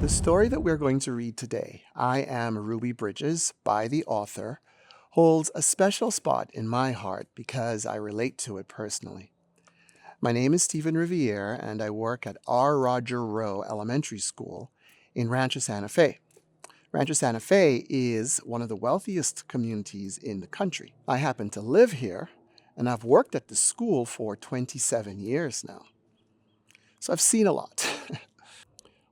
The story that we're going to read today, I Am Ruby Bridges, by the author, holds a special spot in my heart because I relate to it personally. My name is Stephen Riviere, and I work at R. Roger Rowe Elementary School in Rancho Santa Fe. Rancho Santa Fe is one of the wealthiest communities in the country. I happen to live here, and I've worked at the school for 27 years now. So I've seen a lot.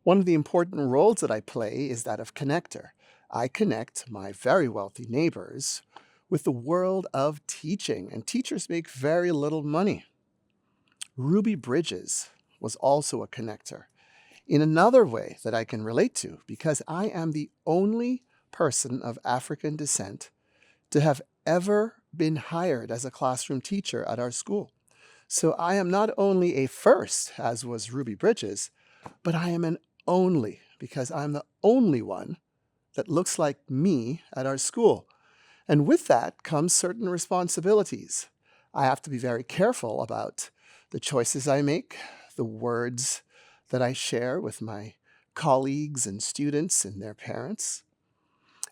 One of the important roles that I play is that of connector. I connect my very wealthy neighbors with the world of teaching, and teachers make very little money. Ruby Bridges was also a connector in another way that I can relate to because I am the only person of African descent to have ever been hired as a classroom teacher at our school. So I am not only a first, as was Ruby Bridges, but I am an only because I'm the only one that looks like me at our school. And with that comes certain responsibilities. I have to be very careful about the choices I make, the words that I share with my colleagues and students and their parents.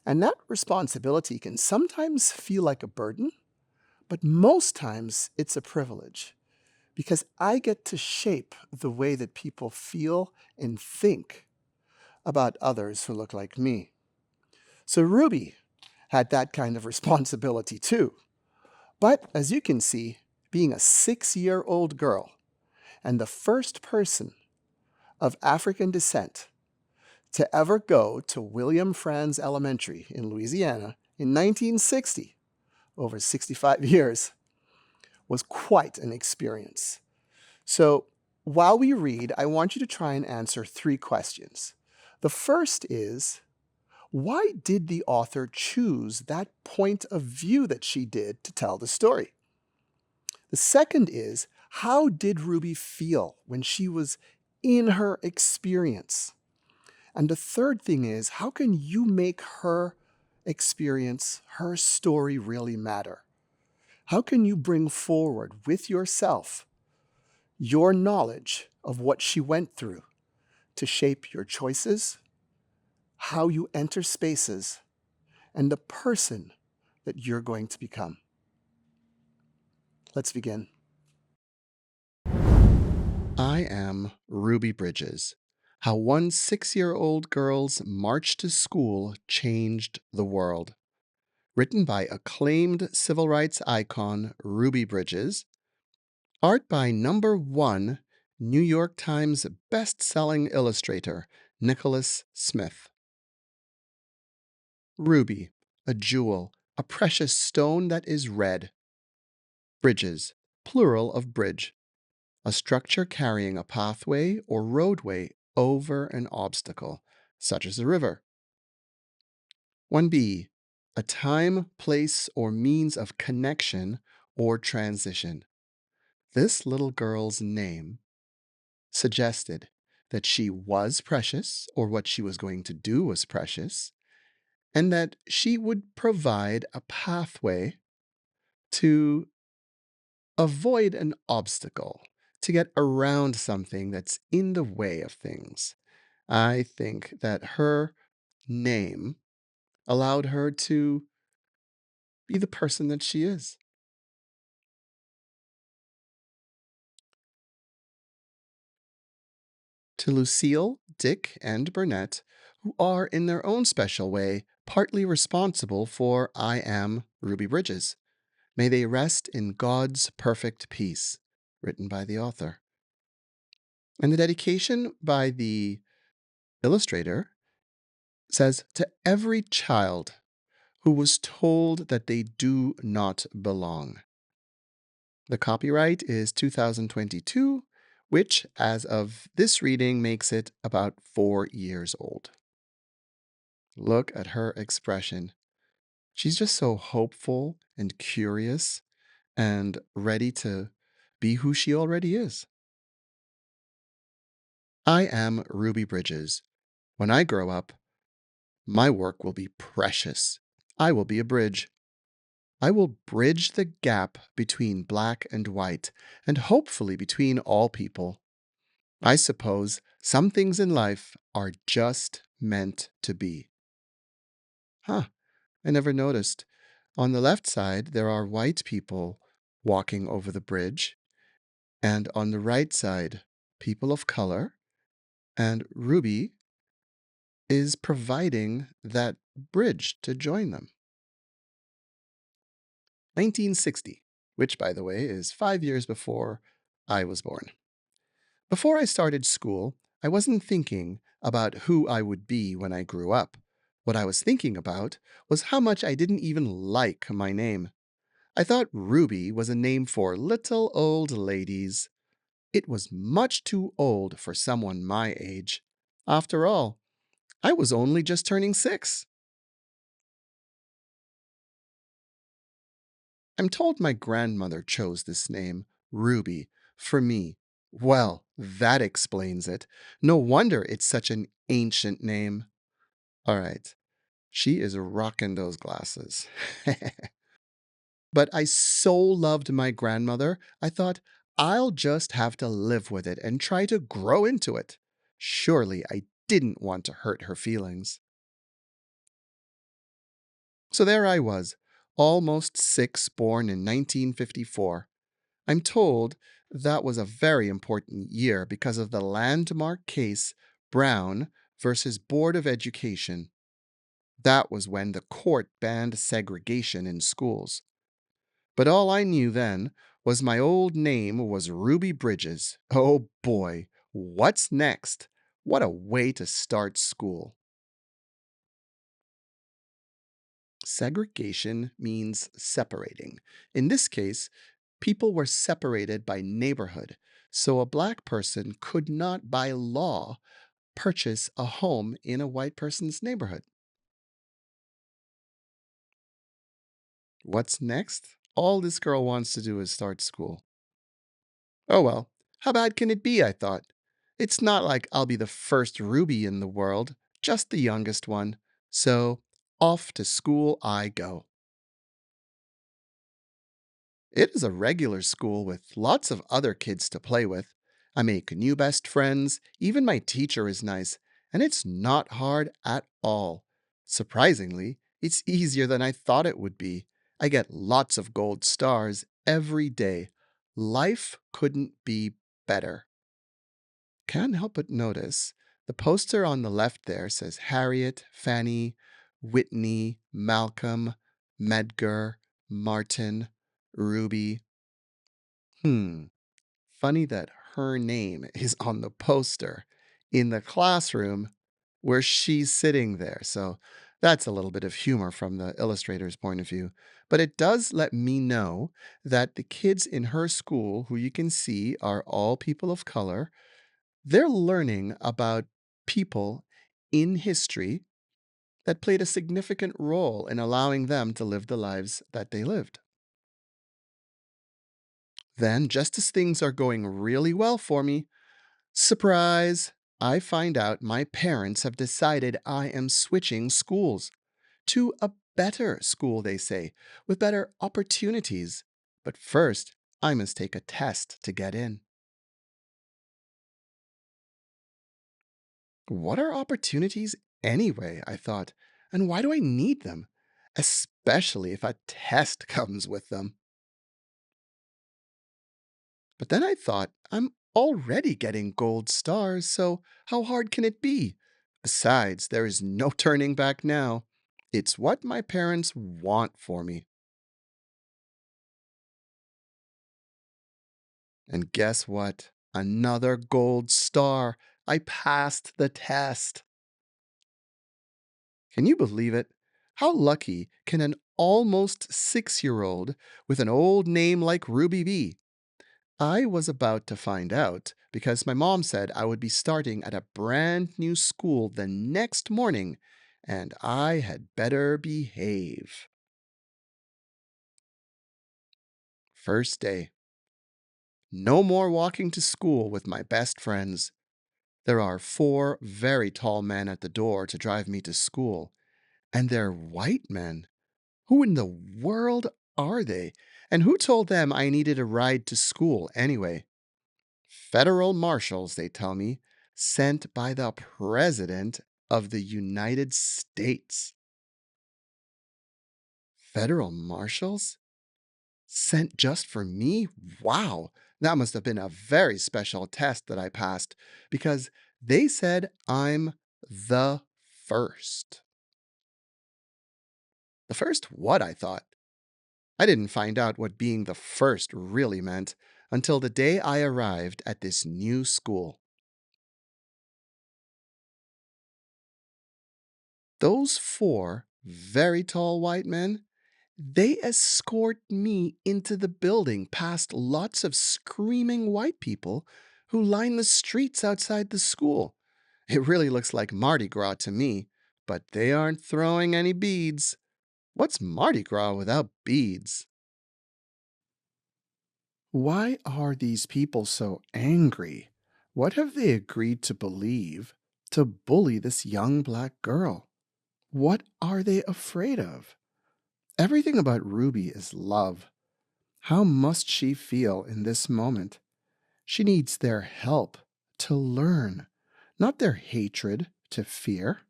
And that responsibility can sometimes feel like a burden, but most times it's a privilege because I get to shape the way that people feel and think about others who look like me. So Ruby had that kind of responsibility too. But as you can see, being a 6-year-old girl and the first person of African descent to ever go to William Franz Elementary in Louisiana in 1960, over 65 years, was quite an experience. So while we read, I want you to try and answer 3 questions. The first is, why did the author choose that point of view that she did to tell the story? The second is, how did Ruby feel when she was in her experience? And the third thing is, how can you make her experience, her story really matter? How can you bring forward with yourself your knowledge of what she went through to shape your choices, how you enter spaces, and the person that you're going to become? Let's begin. I Am Ruby Bridges, How One 6-Year-Old Girl's March to School Changed the World. Written by acclaimed civil rights icon Ruby Bridges. Art by #1 New York Times best-selling illustrator Nikkolas Smith. Ruby, a jewel, a precious stone that is red. Bridges, plural of bridge, a structure carrying a pathway or roadway over an obstacle, such as a river. 1b, a time, place, or means of connection or transition. This little girl's name suggested that she was precious, or what she was going to do was precious, and that she would provide a pathway to avoid an obstacle, to get around something that's in the way of things. I think that her name allowed her to be the person that she is. To Lucille, Dick, and Burnett, who are in their own special way partly responsible for I Am Ruby Bridges. May they rest in God's perfect peace, written by the author. And the dedication by the illustrator says, to every child who was told that they do not belong. The copyright is 2022, which, as of this reading, makes it about 4 years old. Look at her expression. She's just so hopeful and curious and ready to be who she already is. I am Ruby Bridges. When I grow up, my work will be precious. I will be a bridge. I will bridge the gap between black and white, and hopefully between all people. I suppose some things in life are just meant to be. Huh, I never noticed. On the left side, there are white people walking over the bridge, and on the right side, people of color, and Ruby is providing that bridge to join them. 1960, which, by the way, is 5 years before I was born. Before I started school, I wasn't thinking about who I would be when I grew up. What I was thinking about was how much I didn't even like my name. I thought Ruby was a name for little old ladies. It was much too old for someone my age. After all, I was only just turning 6. I'm told my grandmother chose this name, Ruby, for me. Well, that explains it. No wonder it's such an ancient name. All right, she is rocking those glasses. But I so loved my grandmother, I thought I'll just have to live with it and try to grow into it. Surely I didn't want to hurt her feelings. So there I was, almost 6, born in 1954. I'm told that was a very important year because of the landmark case Brown versus Board of Education. That was when the court banned segregation in schools. But all I knew then was my old name was Ruby Bridges. Oh boy, what's next? What a way to start school. Segregation means separating. In this case, people were separated by neighborhood, so a black person could not, by law, purchase a home in a white person's neighborhood. What's next? All this girl wants to do is start school. Oh well, how bad can it be? I thought. It's not like I'll be the first Ruby in the world, just the youngest one. So off to school I go. It is a regular school with lots of other kids to play with. I make new best friends, even my teacher is nice, and it's not hard at all. Surprisingly, it's easier than I thought it would be. I get lots of gold stars every day. Life couldn't be better. Can't help but notice the poster on the left there says Harriet, Fanny, Whitney, Malcolm, Medgar, Martin, Ruby. Funny that her name is on the poster in the classroom where she's sitting there. So that's a little bit of humor from the illustrator's point of view. But it does let me know that the kids in her school, who you can see are all people of color, they're learning about people in history that played a significant role in allowing them to live the lives that they lived. Then, just as things are going really well for me, surprise! I find out my parents have decided I am switching schools to a better school, they say, with better opportunities. But first, I must take a test to get in. What are opportunities anyway? I thought, and why do I need them? Especially if a test comes with them. But then I thought, I'm already getting gold stars, so how hard can it be? Besides, there is no turning back now. It's what my parents want for me. And guess what? Another gold star. I passed the test. Can you believe it? How lucky can an almost 6-year-old with an old name like Ruby be? I was about to find out because my mom said I would be starting at a brand new school the next morning, and I had better behave. First day. No more walking to school with my best friends. There are 4 very tall men at the door to drive me to school, and they're white men. Who in the world are they? And who told them I needed a ride to school anyway? Federal marshals, they tell me, sent by the President of the United States. Federal marshals? Sent just for me? Wow, that must have been a very special test that I passed because they said I'm the first. The first what? I thought. I didn't find out what being the first really meant until the day I arrived at this new school. Those four very tall white men, they escort me into the building past lots of screaming white people who line the streets outside the school. It really looks like Mardi Gras to me, but they aren't throwing any beads. What's Mardi Gras without beads? Why are these people so angry? What have they agreed to believe to bully this young black girl? What are they afraid of? Everything about Ruby is love. How must she feel in this moment? She needs their help to learn, not their hatred to fear.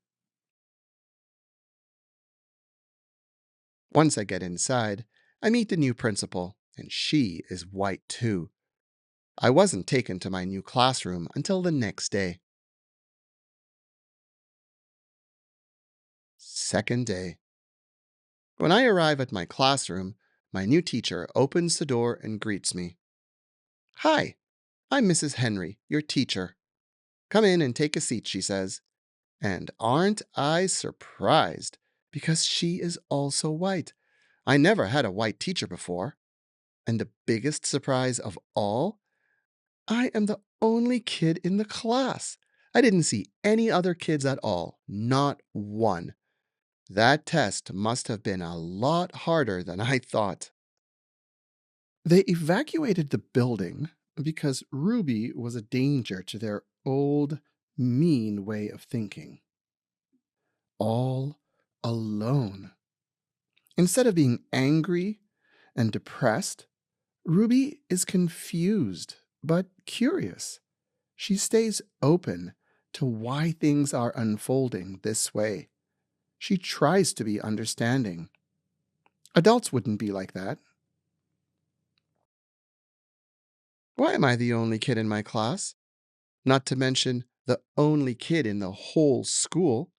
Once I get inside, I meet the new principal, and she is white too. I wasn't taken to my new classroom until the next day. Second day. When I arrive at my classroom, my new teacher opens the door and greets me. Hi, I'm Mrs. Henry, your teacher. Come in and take a seat, she says. And aren't I surprised? Because she is also white. I never had a white teacher before. And the biggest surprise of all, I am the only kid in the class. I didn't see any other kids at all, not one. That test must have been a lot harder than I thought. They evacuated the building because Ruby was a danger to their old, mean way of thinking. All alone. Instead of being angry and depressed, Ruby is confused but curious. She stays open to why things are unfolding this way. She tries to be understanding. Adults wouldn't be like that. Why am I the only kid in my class? Not to mention the only kid in the whole school.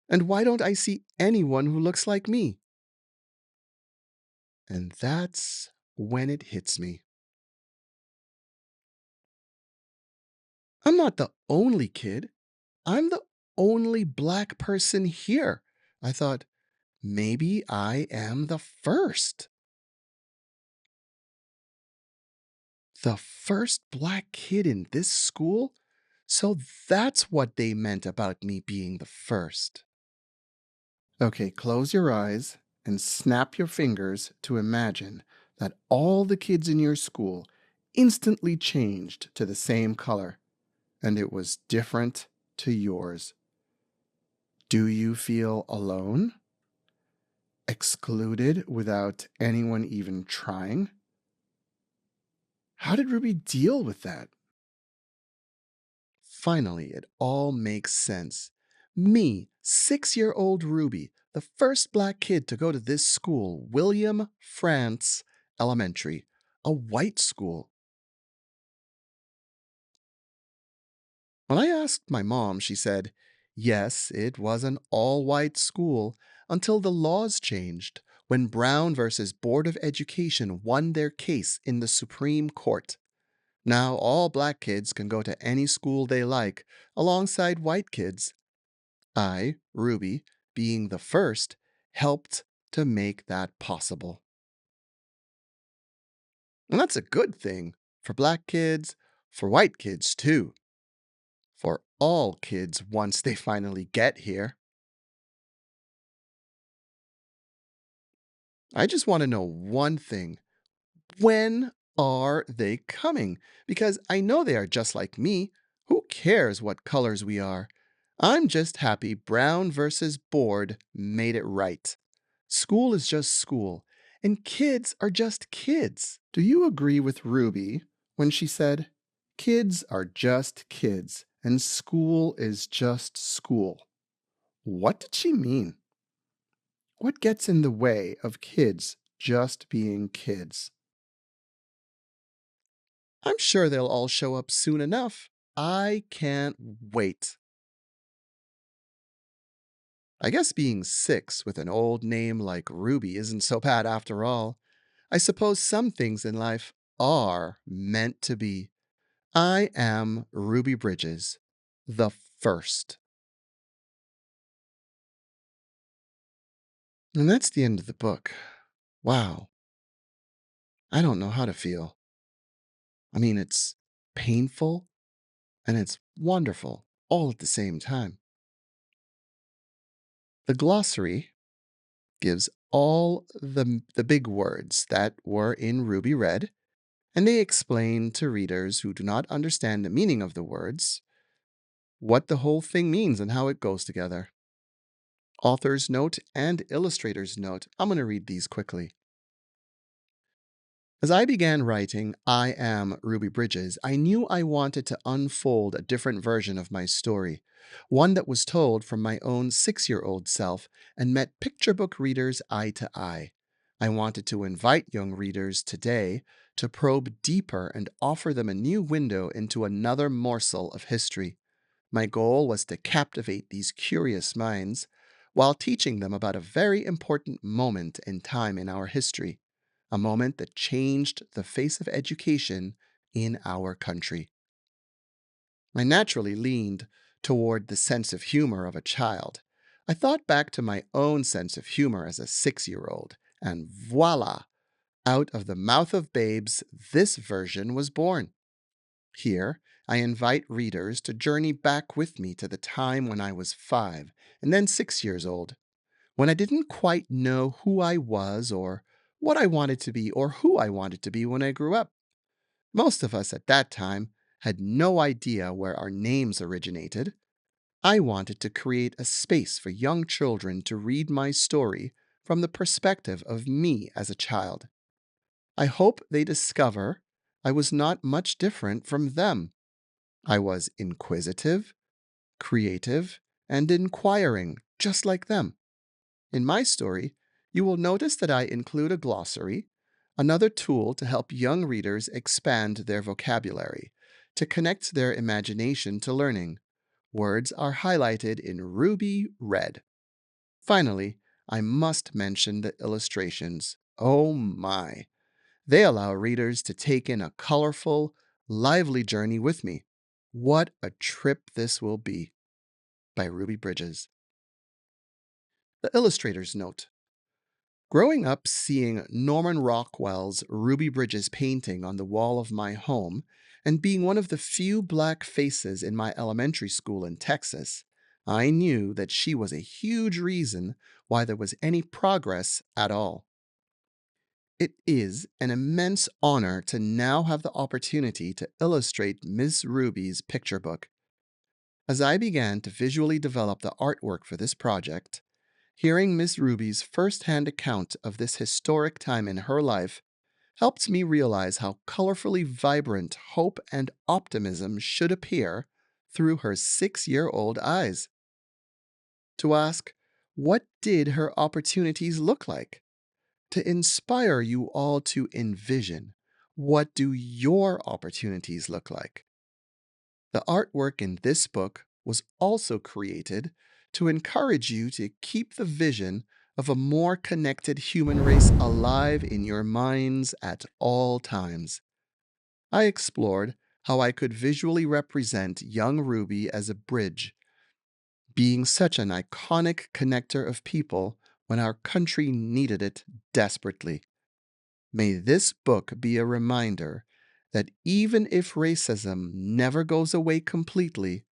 And why don't I see anyone who looks like me? And that's when it hits me. I'm not the only kid. I'm the only black person here. I thought, maybe I am the first. The first black kid in this school? So that's what they meant about me being the first. Okay, close your eyes and snap your fingers to imagine that all the kids in your school instantly changed to the same color, and it was different to yours. Do you feel alone? Excluded without anyone even trying? How did Ruby deal with that? Finally, it all makes sense. Me, 6-year-old Ruby, the first black kid to go to this school, William France Elementary, a white school. When I asked my mom, she said, yes, it was an all-white school until the laws changed when Brown versus Board of Education won their case in the Supreme Court. Now all black kids can go to any school they like, alongside white kids. I, Ruby, being the first, helped to make that possible. And that's a good thing for black kids, for white kids too. For all kids once they finally get here. I just want to know one thing. When are they coming? Because I know they are just like me. Who cares what colors we are? I'm just happy Brown versus Board made it right. School is just school, and kids are just kids. Do you agree with Ruby when she said, Kids are just kids, and school is just school. What did she mean? What gets in the way of kids just being kids? I'm sure they'll all show up soon enough. I can't wait. I guess being 6 with an old name like Ruby isn't so bad after all. I suppose some things in life are meant to be. I am Ruby Bridges, the first. And that's the end of the book. Wow, I don't know how to feel. I mean, it's painful and it's wonderful all at the same time. The glossary gives all the big words that were in Ruby Red, and they explain to readers who do not understand the meaning of the words what the whole thing means and how it goes together. Author's note and illustrator's note. I'm going to read these quickly. As I began writing I Am Ruby Bridges, I knew I wanted to unfold a different version of my story, one that was told from my own 6-year-old self and met picture book readers eye to eye. I wanted to invite young readers today to probe deeper and offer them a new window into another morsel of history. My goal was to captivate these curious minds while teaching them about a very important moment in time in our history, a moment that changed the face of education in our country. I naturally leaned toward the sense of humor of a child. I thought back to my own sense of humor as a 6-year-old, and voila! Out of the mouth of babes, this version was born. Here, I invite readers to journey back with me to the time when I was 5 and then 6 years old, when I didn't quite know who I was or what I wanted to be or who I wanted to be when I grew up. Most of us at that time had no idea where our names originated. I wanted to create a space for young children to read my story from the perspective of me as a child. I hope they discover I was not much different from them. I was inquisitive, creative, and inquiring, just like them. In my story, you will notice that I include a glossary, another tool to help young readers expand their vocabulary, to connect their imagination to learning. Words are highlighted in ruby red. Finally, I must mention the illustrations. Oh my! They allow readers to take in a colorful, lively journey with me. What a trip this will be. By Ruby Bridges. The illustrator's note. Growing up seeing Norman Rockwell's Ruby Bridges painting on the wall of my home and being one of the few black faces in my elementary school in Texas, I knew that she was a huge reason why there was any progress at all. It is an immense honor to now have the opportunity to illustrate Miss Ruby's picture book. As I began to visually develop the artwork for this project, hearing Miss Ruby's first-hand account of this historic time in her life helped me realize how colorfully vibrant hope and optimism should appear through her 6-year-old eyes. To ask, what did her opportunities look like? To inspire you all to envision, what do your opportunities look like? The artwork in this book was also created to encourage you to keep the vision of a more connected human race alive in your minds at all times. I explored how I could visually represent young Ruby as a bridge, being such an iconic connector of people when our country needed it desperately. May this book be a reminder that even if racism never goes away completely,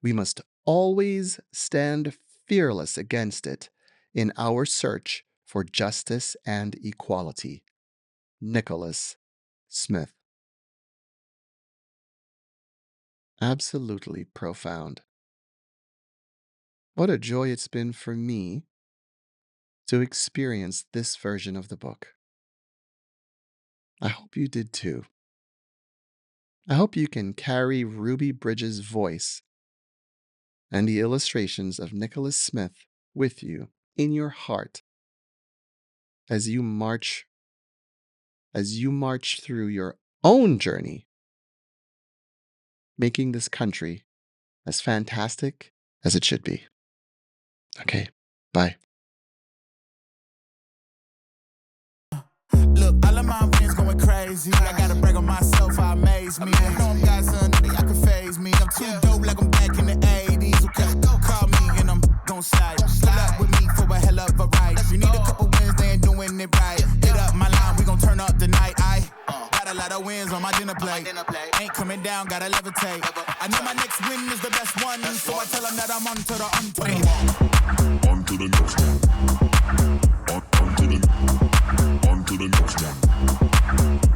we must always stand fearless against it in our search for justice and equality. Nikkolas Smith. Absolutely profound. What a joy it's been for me to experience this version of the book. I hope you did too. I hope you can carry Ruby Bridges' voice and the illustrations of Nikkolas Smith with you in your heart as you march through your own journey, making this country as fantastic as it should be. Okay, bye. Look, all of my friends going crazy. I gotta brag on myself, I amaze me. I know I'm got something that can phase me. I'm too dope like I'm back in the 80s. Okay, call me and I'm gon' slide. Pull up with me for a hell of a ride. You need a couple wins, they ain't doing it right. Hit up my line, we gon' turn up the night. I got a lot of wins on my dinner plate. Ain't coming down, gotta levitate. I know my next win is the best one, so I tell them that I'm on to the On to the next one. On to the next one.